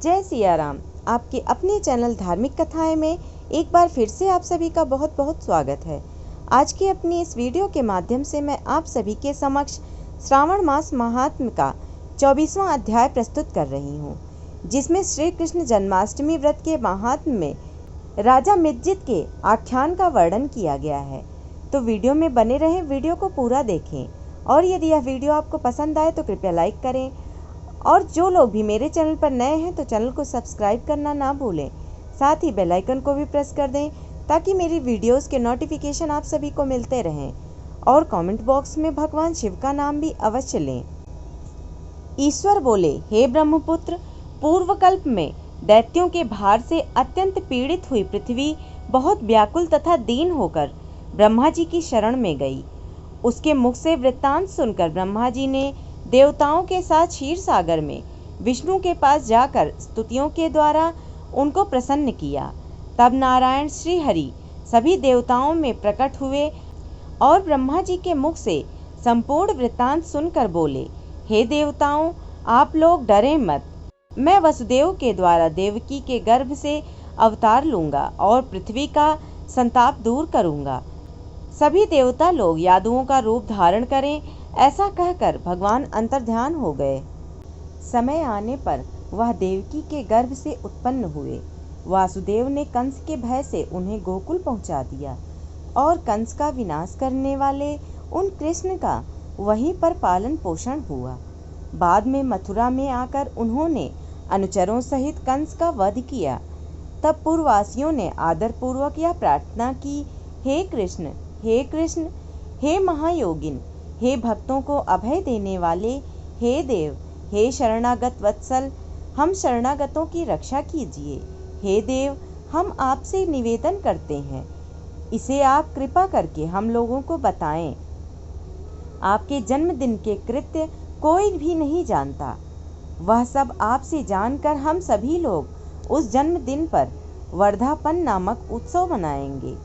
जय सिया राम। आपके अपने चैनल धार्मिक कथाएं में एक बार फिर से आप सभी का बहुत बहुत स्वागत है। आज की अपनी इस वीडियो के माध्यम से मैं आप सभी के समक्ष श्रावण मास महात्म्य का 24वां अध्याय प्रस्तुत कर रही हूँ, जिसमें श्री कृष्ण जन्माष्टमी व्रत के महात्म्य में राजा मिज्जित के आख्यान का वर्णन किया गया है। तो वीडियो में बने रहें, वीडियो को पूरा देखें और यदि यह वीडियो आपको पसंद आए तो कृपया लाइक करें। और जो लोग भी मेरे चैनल पर नए हैं तो चैनल को सब्सक्राइब करना ना भूलें। साथ ही बेल आइकन को भी प्रेस कर दें ताकि मेरी वीडियोस के नोटिफिकेशन आप सभी को मिलते रहें। और कमेंट बॉक्स में भगवान शिव का नाम भी अवश्य लें। ईश्वर बोले, हे ब्रह्मपुत्र, पूर्वकल्प में दैत्यों के भार से अत्यंत पीड़ित हुई पृथ्वी बहुत व्याकुल तथा दीन होकर ब्रह्मा जी की शरण में गई। उसके मुख से वृत्तांत सुनकर ब्रह्मा जी ने देवताओं के साथ क्षीर सागर में विष्णु के पास जाकर स्तुतियों के द्वारा उनको प्रसन्न किया। तब नारायण श्री हरि सभी देवताओं में प्रकट हुए और ब्रह्मा जी के मुख से संपूर्ण वृत्तांत सुनकर बोले, हे देवताओं, आप लोग डरे मत। मैं वसुदेव के द्वारा देवकी के गर्भ से अवतार लूंगा और पृथ्वी का संताप दूर करूंगा। सभी देवता लोग यादवों का रूप धारण करें, ऐसा कहकर भगवान अंतर्ध्यान हो गए। समय आने पर वह देवकी के गर्भ से उत्पन्न हुए। वासुदेव ने कंस के भय से उन्हें गोकुल पहुंचा दिया और कंस का विनाश करने वाले उन कृष्ण का वहीं पर पालन पोषण हुआ। बाद में मथुरा में आकर उन्होंने अनुचरों सहित कंस का वध किया। तब पूर्ववासियों ने आदर पूर्वक यह प्रार्थना की, हे कृष्ण, हे कृष्ण, हे महायोगिन, हे भक्तों को अभय देने वाले, हे देव, हे शरणागत वत्सल, हम शरणागतों की रक्षा कीजिए। हे देव, हम आपसे निवेदन करते हैं, इसे आप कृपा करके हम लोगों को बताएं। आपके जन्मदिन के कृत्य कोई भी नहीं जानता। वह सब आपसे जानकर हम सभी लोग उस जन्मदिन पर वर्धापन नामक उत्सव मनाएंगे।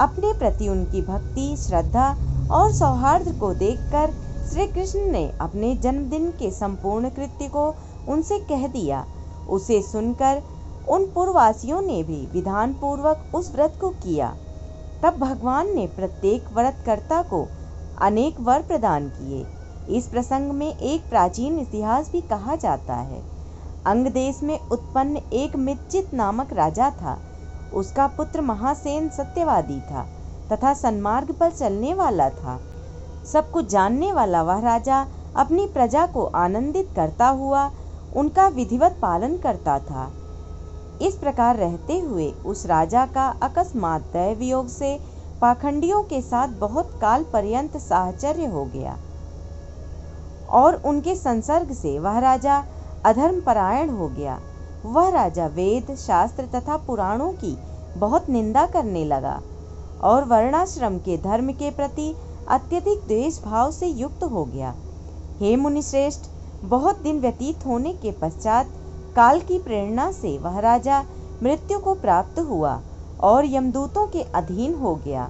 अपने प्रति उनकी भक्ति, श्रद्धा और सौहार्द को देखकर श्री कृष्ण ने अपने जन्मदिन के संपूर्ण कृत्य को उनसे कह दिया। उसे सुनकर उन पूर्ववासियों ने भी विधान पूर्वक उस व्रत को किया। तब भगवान ने प्रत्येक व्रतकर्ता को अनेक वर प्रदान किए। इस प्रसंग में एक प्राचीन इतिहास भी कहा जाता है। अंग देश में उत्पन्न एक मिज्जित नामक राजा था। उसका पुत्र महासेन सत्यवादी था तथा सन्मार्ग पर चलने वाला था। सब कुछ जानने वाला वह राजा अपनी प्रजा को आनंदित करता हुआ उनका विधिवत पालन करता था। इस प्रकार रहते हुए उस राजा का अकस्मात दैवयोग से पाखंडियों के साथ बहुत काल पर्यंत साहचर्य हो गया और उनके संसर्ग से वह राजा अधर्म परायण हो गया। वह राजा वेद, शास्त्र तथा पुराणों की बहुत निंदा करने लगा और वर्णाश्रम के धर्म के प्रति अत्यधिक द्वेष भाव से युक्त हो गया। हे मुनिश्रेष्ठ, बहुत दिन व्यतीत होने के पश्चात काल की प्रेरणा से वह राजा मृत्यु को प्राप्त हुआ और यमदूतों के अधीन हो गया।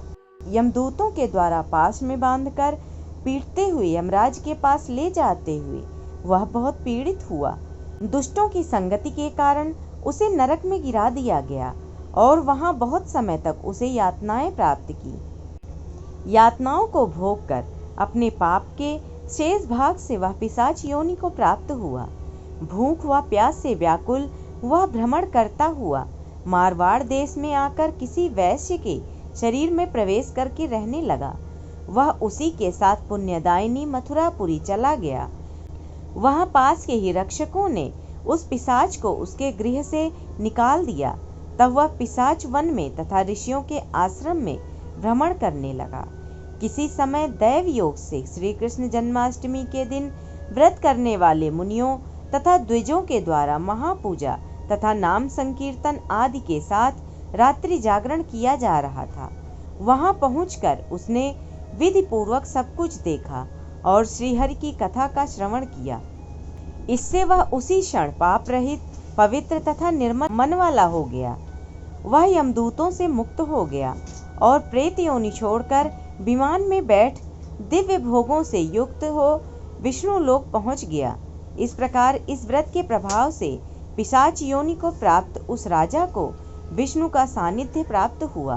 यमदूतों के द्वारा पास में बांधकर पीटते हुए यमराज के पास ले जाते हुए वह बहुत पीड़ित हुआ। दुष्टों की संगति के कारण उसे नरक में गिरा दिया गया और वहां बहुत समय तक उसे यातनाएं प्राप्त की। यातनाओं को भोग कर अपने पाप के शेष भाग से वह पिशाच योनि को प्राप्त हुआ। भूख व प्यास से व्याकुल वह भ्रमण करता हुआ मारवाड़ देश में आकर किसी वैश्य के शरीर में प्रवेश करके रहने लगा। वह उसी के साथ पुण्यदायिनी मथुरापुरी चला गया। वहां पास के ही रक्षकों ने उस पिशाच को उसके गृह से निकाल दिया। तब वह पिशाच वन में तथा ऋषियों के आश्रम में भ्रमण करने लगा। किसी समय दैव योग से श्री कृष्ण जन्माष्टमी के दिन व्रत करने वाले मुनियों तथा द्विजों के द्वारा महापूजा तथा नाम संकीर्तन आदि के साथ रात्रि जागरण किया जा रहा था। वहां पहुंचकर उसने विधि पूर्वक सब कुछ देखा और श्रीहरि की कथा का श्रवण किया। इससे वह उसी क्षण पाप रहित, पवित्र तथा निर्मल मन वाला हो गया। वह यमदूतों से मुक्त हो गया और प्रेत योनि छोड़कर विमान में बैठ दिव्य भोगों से युक्त हो विष्णु लोक पहुंच गया। इस प्रकार इस व्रत के प्रभाव से पिशाच योनि को प्राप्त उस राजा को विष्णु का सानिध्य प्राप्त हुआ।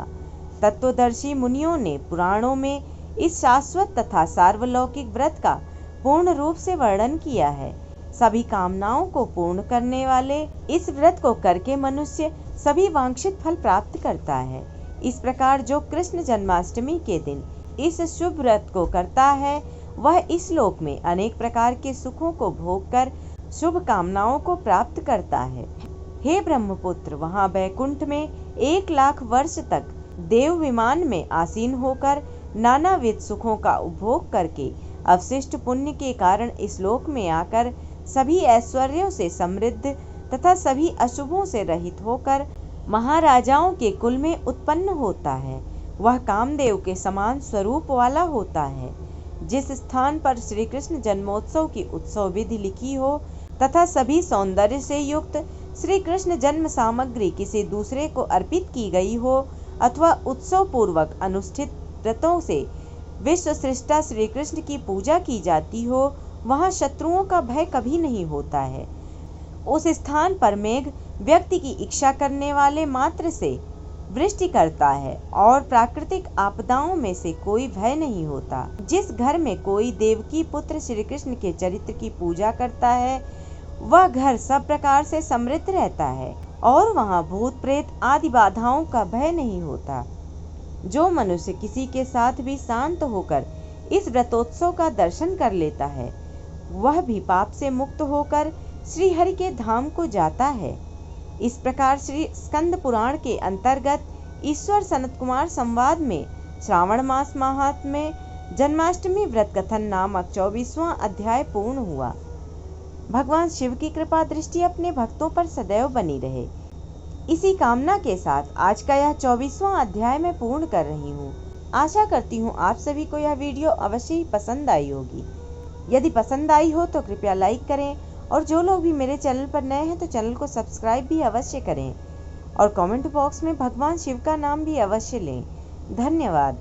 तत्वदर्शी मुनियों ने पुराणों में इस शाश्वत तथा सार्वलौकिक व्रत का पूर्ण रूप से वर्णन किया है। सभी कामनाओं को पूर्ण करने वाले इस व्रत को करके मनुष्य सभी वांछित फल प्राप्त करता है। इस प्रकार जो कृष्ण जन्माष्टमी के दिन इस शुभ व्रत को करता है, वह इस लोक में अनेक प्रकार के सुखों को भोग कर शुभ कामनाओं को प्राप्त करता है। हे ब्रह्मपुत्र, वहाँ बैकुंठ में 1,00,000 वर्ष तक देव विमान में आसीन होकर नानाविध सुखों का उपभोग करके अवशिष्ट पुण्य के कारण इस लोक में आकर सभी ऐश्वर्यों से समृद्ध तथा सभी अशुभों से रहित होकर महाराजाओं के कुल में उत्पन्न होता है। वह कामदेव के समान स्वरूप वाला होता है। जिस स्थान पर श्री कृष्ण जन्मोत्सव की उत्सव विधि लिखी हो तथा सभी सौंदर्य से युक्त श्री कृष्ण जन्म सामग्री किसी दूसरे को अर्पित की गई हो अथवा उत्सव पूर्वक अनुष्ठित व्रतों से विश्व सृष्टा श्री कृष्ण की पूजा की जाती हो, वहाँ शत्रुओं का भय कभी नहीं होता है। उस स्थान पर मेघ व्यक्ति की इच्छा करने वाले मात्र से वृष्टि करता है और प्राकृतिक आपदाओं में से कोई भय नहीं होता। जिस घर में कोई देवकी पुत्र श्री कृष्ण के चरित्र की पूजा करता है, वह घर सब प्रकार से समृद्ध रहता है और वहाँ भूत प्रेत आदि बाधाओं का भय नहीं होता। जो मनुष्य किसी के साथ भी शांत होकर इस व्रतोत्सव का दर्शन कर लेता है, वह भी पाप से मुक्त होकर श्री हरि के धाम को जाता है। इस प्रकार श्री स्कंद पुराण के अंतर्गत ईश्वर सनत कुमार संवाद में श्रावण मास माहात्म्य में जन्माष्टमी व्रत कथन नामक 24वां अध्याय पूर्ण हुआ। भगवान शिव की कृपा दृष्टि अपने भक्तों पर सदैव बनी रहे। इसी कामना के साथ आज का यह 24वां अध्याय मैं पूर्ण कर रही हूँ। आशा करती हूँ आप सभी को यह वीडियो अवश्य ही पसंद आई होगी। यदि पसंद आई हो तो कृपया लाइक करें और जो लोग भी मेरे चैनल पर नए हैं तो चैनल को सब्सक्राइब भी अवश्य करें और कमेंट बॉक्स में भगवान शिव का नाम भी अवश्य लें। धन्यवाद।